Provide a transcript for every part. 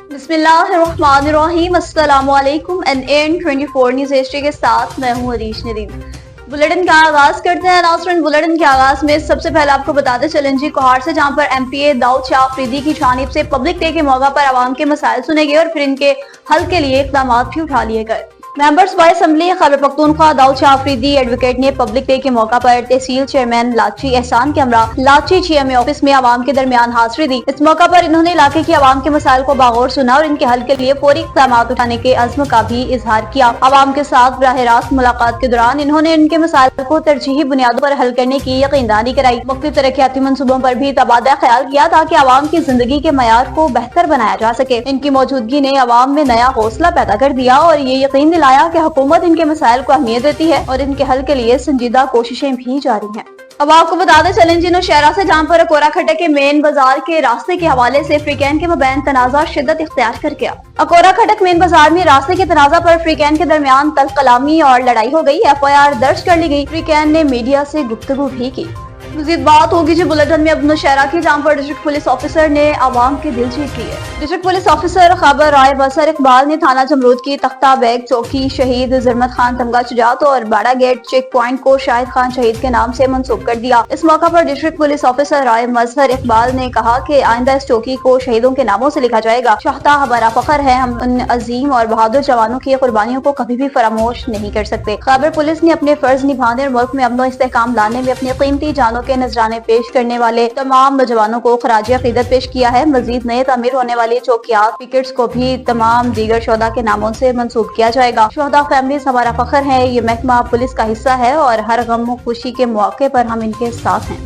बिस्मिल्लाहिर्रहमानिर्रहीम। अस्सलामु अलैकुम। NN24 न्यूज़ हिस्ट्री के साथ मैं हूँ अरीश नदीम। बुलेटिन का आगाज करते हैं। नाज़रीन, बुलेटिन के आगाज में सबसे पहले आपको बताते चलें जी कोहार से, जहाँ पर MPA दाऊद शाह अफरीदी की जानिब से पब्लिक डे के मौका पर आवाम के मसाइल सुने गए और फिर इनके हल के लिए इक़दाम भी उठा लिए गए। Members by assembly Khyber Pakhtunkhwa Daud Shah Afridi advocate ने पब्लिक डे के मौका पर तहसील चेयरमैन लाची एहसान के हमरा लाची GMA ऑफिस में आवाम के दरमियान हाजिरी दी। इस मौका पर इन्होंने इलाके की आवाम के मसाइल को बागौर सुना और इनके हल के लिए फौरी इक़दाम उठाने के अज़्म का भी इजहार किया। आवाम के साथ बराह रास्त मुलाकात के दौरान इन्होंने इनके मसाइल को तरजीही बुनियादों पर हल करने की यकीनदानी कराई। मुख्तलिफ तरक्याती मंसूबों पर भी तबादला ख्याल किया ताकि आवाम की जिंदगी के मयार को बेहतर बनाया जा सके। इनकी मौजूदगी ने आवाम में नया हौसला पैदा कर दिया और ये यकीन दिलाया कि हुकूमत इनके मसाइल को अहमियत देती है और इनके हल के लिए संजीदा कोशिशें भी जारी हैं। अब आपको बताते चलें जी नौशहरा से, जहाँ पर अकोरा खटक के मेन बाजार के रास्ते के हवाले से फ्रीकैन के मबैन तनाज़ा शिद्दत इख्तियार कर गया। अकोरा खटक मेन बाजार में रास्ते के तनाज़ा पर फ्रीकैन के दरमियान तल्ख कलामी और लड़ाई हो गई। FIR दर्ज कर ली गई। फ्रीकैन ने मीडिया से गुफ्तगू भी की। मज़ीद बात होगी जो बुलेटिन में अब नौशहरा की, जहाँ पर डिस्ट्रिक्ट पुलिस ऑफिसर ने आवाम की दिल जीत ली है। डिस्ट्रिक्ट पुलिस ऑफिसर खबर राय बसर इकबाल ने थाना जमरूद की तख्ता बैग चौकी शहीद ज़रमत खान तमगा शुजात और बाड़ा गेट चेक पॉइंट को शाहिद खान शहीद के नाम से मंसूब कर दिया। इस मौका पर डिस्ट्रिक्ट पुलिस ऑफिसर राय बसर इकबाल ने कहा कि आइंदा इस चौकी को शहीदों के नामों से लिखा जाएगा। शाहता हमारा फख्र है, हम उन अजीम और बहादुर जवानों की कुर्बानियों को कभी भी फरामोश नहीं कर सकते। खैबर पुलिस ने अपने फर्ज निभाने और मुल्क में अमन और इस्तेहकाम लाने में अपनी कीमती जानों के नजराने पेश करने वाले तमाम नौजवानों को खराज अकीदत पेश किया है। मजीद नए तामीर होने वाली चौकियात विकेट्स को भी तमाम दीगर शोहदा के नामों से मंसूब किया जाएगा। शोहदा फैमिलीज हमारा फख्र है, ये महकमा पुलिस का हिस्सा है और हर गम और खुशी के मौके पर हम इनके साथ हैं।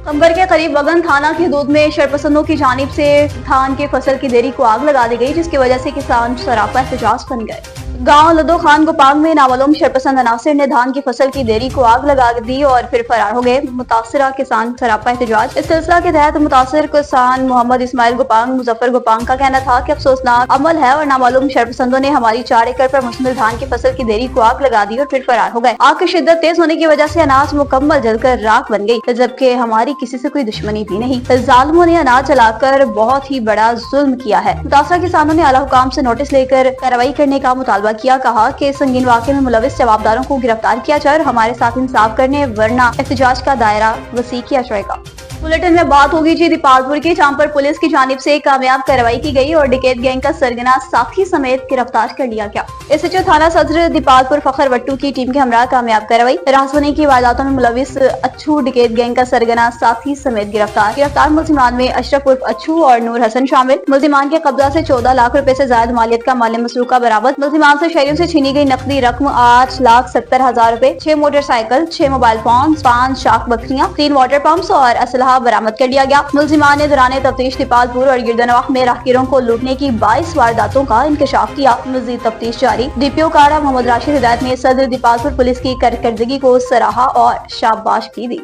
कंबर के करीब वगन थाना की हदूद में शरपसंदों की जानिब से धान की फसल की देरी को आग लगा दी गई, जिसकी वजह से किसान सरापा एहतजाज बन गए। गांव लदो खान गोपांग में नामालूम शरपसंद अनासिर ने धान की फसल की देरी को आग लगा दी और फिर फरार हो गए। मुतासिरा किसान सरापा एहतजाज। इस सिलसिला के तहत मुतासिर किसान मोहम्मद इस्माइल गोपांग मुजफ्फर गोपांग का कहना था कि अफसोसनाक अमल है और नामालूम शरपसंदों ने हमारी 4 एकड़ पर मुश्तमिल धान की फसल की देरी को आग लगा दी और फिर फरार हो गए। आग की शिद्दत तेज होने की वजह से अनाज मुकम्मल जलकर राख बन गई, जबकि हमारी किसी से कोई दुश्मनी भी नहीं। जालिमों ने अनाज जलाकर बहुत ही बड़ा जुल्म किया है। मुतासिरा किसानों ने आला हुकाम से नोटिस लेकर कार्रवाई करने का मुतालबा किया। कहा कि संगीन वाक़े में मुलविस जवाबदारों को गिरफ्तार किया जाए और हमारे साथ इंसाफ करने, वरना एहतजाज का दायरा वसी किया जाएगा। बुलेटिन में बात होगी जी दीपालपुर की, जहाँ पर पुलिस की जानिब से कामयाब कार्रवाई की गई और डिकेट गैंग का सरगना साथी समेत गिरफ्तार कर लिया गया। SHO थाना सदर दीपालपुर फखर वट्टू की टीम के हमरा कामयाब कार्रवाई। राहसुनी की वारदातों में मुलविस अच्छू डिकेट गैंग का सरगना साथी समेत गिरफ्तार मुलजिमान में अशरफ उर्फ अच्छू और नूर हसन शामिल। मुलजिमान के कब्जा से 14 लाख रुपए से ज्यादा मालियत का माल मसरूका बरामद। मुलजिमान से शहरियों से छीनी गई नकदी रकम 8,70,000 रुपए, 6 मोटरसाइकिल, 6 मोबाइल फोन, 5 शाख बकरियां, 3 वाटर पंप्स और असलहा बरामद कर लिया गया। मुलजिमान ने दौरान तफ्तीश दीपालपुर और गिरदनवाह में राहगीरों को लूटने की 22 वारदातों का इंकशाफ किया। मजीद तफ्तीश जारी। DPO कारा मोहम्मद राशिद हिदायत ने सदर दीपालपुर पुलिस की कारकर्दगी को सराहा और शाबाश भी दी।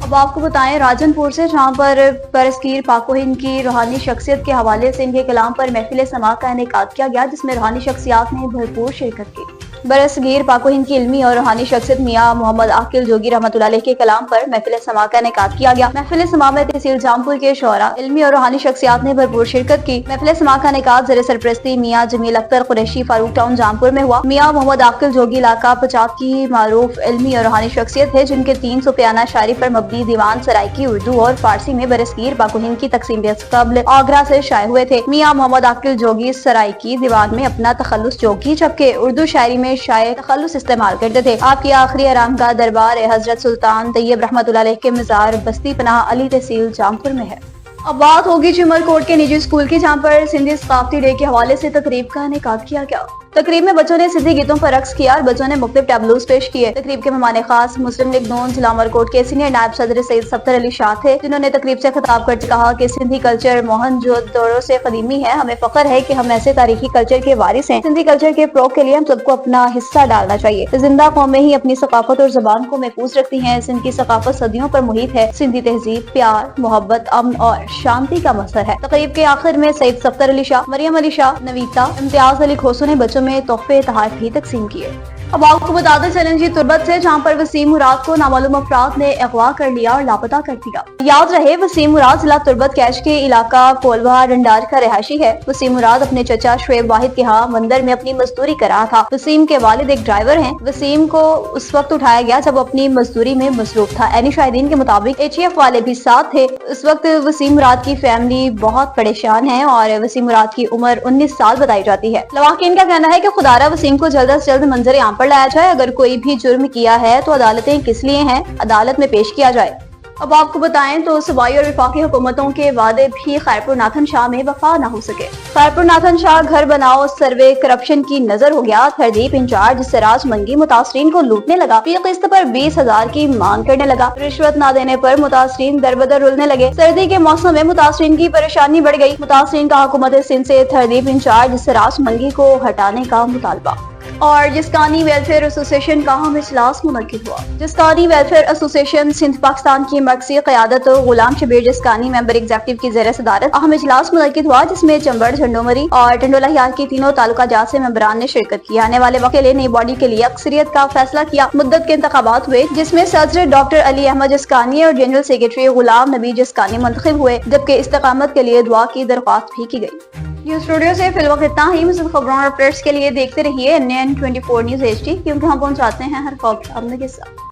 अब आपको बताएं राजनपुर से, जहाँ पर बरसगीर पाको हिंद की रूहानी शख्सियत के हवाले से इनके कलाम पर महफिल समा का इनेकाद किया गया, जिसमें रूहानी शख्सियात ने भरपूर शिरकत की। बरसगीर पाको हिंद की इल्मी और रूहानी शख्सियत मियां मोहम्मद आकिल जोगी रहमतुल्लाह अलैह के कलाम पर महफिल समा का इनेकाद किया गया। महफिल समा में तहसील जामपुर के शोरा, इल्मी और रूहानी शख्सियात ने भरपूर शिरकत की। महफिल समा का इनेकाद ज़र सरपरस्ती मियां जमील अख्तर कुरैशी फारूक टाउन जामपुर में हुआ। मियां मोहम्मद आकिल जोगी इलाका पचात की मारूफ इल्मी और रूहानी शख्सियत है, जिनके 300 प्याना शायरी पर मबनी दीवान सराइकी उर्दू और फारसी में बरसगीर पाको हिंद की तकसीम कबल आगरा से शाये हुए थे। मियां मोहम्मद आकिल जोगी सराइकी दीवान में अपना तखल्लुस जोगी, जबकि उर्दू शायरी में शाये तखल्लुस इस्तेमाल करते थे। आपकी आखिरी आरामगाह दरबार हजरत सुल्तान तैयब रहमतुल्लाह अलैह के मज़ार बस्ती पनाह अली तहसील जामपुर में है। अब बात होगी जुमल कोट के निजी स्कूल की, जहाँ पर सिंधी सकाफती डे के हवाले से तकरीब का इनेकाद किया गया। तकरीब में बच्चों ने सिंधी गीतों पर रक्स किया और बच्चों ने मुख्तलिफ टैबलूज पेश किए। तकरीब के मेहमान खास मुस्लिम लीग नून जिला उमरकोट के सीनियर नायब सदर सैयद सफ्तर अली शाह थे, जिन्होंने तकरीब से खिताब करते कहा कि सिंधी कल्चर मोहनजोदड़ो से कदीमी है। हमें फख्र है कि हम ऐसे तारीखी कल्चर के वारिस हैं। सिंधी कल्चर के फ़रोग़ के लिए हम सबको अपना हिस्सा डालना चाहिए। जिंदा कौमें ही अपनी सकाफत और ज़बान को महफूज रखती हैं। सिंध की सकाफत सदियों पर मुहित है। सिंधी तहजीब प्यार, मोहब्बत, अमन और शांति का मसर है। तकरीब के आखिर में सैयद सफ्तर अली शाह, मरियम अली शाह, नवीता, इम्तियाज अली खोसू ने बच्चों में तोहफे भी तकसीम किए। अब आपको बताते चलें जी तुर्बत से, जहां पर वसीम मुराद को नामालूम अफराद ने अगवा कर लिया और लापता कर दिया। याद रहे, वसीम मुराद जिला तुर्बत कैश के इलाका कोलवा रंडार का रहायशी है। वसीम मुराद अपने चचा शुएब वाहिद के यहाँ मंदिर में अपनी मजदूरी कर रहा था। वसीम के वालिद एक ड्राइवर हैं। वसीम को उस वक्त उठाया गया जब अपनी मजदूरी में मसरूफ था। एनी शाहिदीन के मुताबिक एचएफ वाले भी साथ थे। इस वक्त वसीम मुराद की फैमिली बहुत परेशान है और वसीम मुराद की उम्र 19 साल बताई जाती है। लवाकिन का कहना है कि खुदारा वसीम को जल्द से जल्द मंजर आम पर लाया जाए। अगर कोई भी जुर्म किया है तो अदालतें किस लिए हैं, अदालत में पेश किया जाए। अब आपको बताएं तो सूबाई और वफाकी हुकूमतों के वादे भी खैरपुर नाथन शाह में वफा न हो सके। खैरपुर नाथन शाह घर बनाओ सर्वे करप्शन की नजर हो गया। थरदीप इंचार्ज सराज मंगी मुतासरीन को लूटने लगा। फी किस्त पर 20,000 की मांग करने लगा। रिश्वत न देने पर मुतासरीन दरबदर रुलने लगे। सर्दी के मौसम में मुतासरीन की परेशानी बढ़ गई। मुतासरीन का हुकूमत सिंध से थरदीप इंचार्ज सराज मंगी को हटाने का मुतालबा। और जिस्कानी वेलफेयर एसोसिएशन का अहम इजलास मुनक्किद हुआ। जिस्कानी वेलफेयर एसोसिएशन सिंध पाकिस्तान की मरकजी क़यादत गुलाम शबीर जिस्कानी मेंबर एग्जीक्यूटिव की ज़ेर सदारत अहम इजलास मुनक्किद हुआ, जिसमें चंबड़, झंडोमरी और टंडोला हियाल की तीनों तालुका जात से मेंबरान ने शिरकत की। आने वाले वक्त के लिए नई बॉडी के लिए अक्सरियत का फैसला किया। मुद्दत के इंतखाबात हुए, जिसमें सदर डॉक्टर अली अहमद जिस्कानी और जनरल सेक्रेटरी गुलाम नबी जिस्कानी मुंतखब हुए, जबकि इस्तकामत के लिए दुआ की दरख्वास्त भी की गई। न्यूज़ स्टूडियो से फिल वक्त इतना ही। मज़ीद खबरों और अपडेट्स के लिए देखते रहिए NN 24 न्यूज़ HD, क्योंकि हम पहुंचाते हैं हर खबर आपके साथ।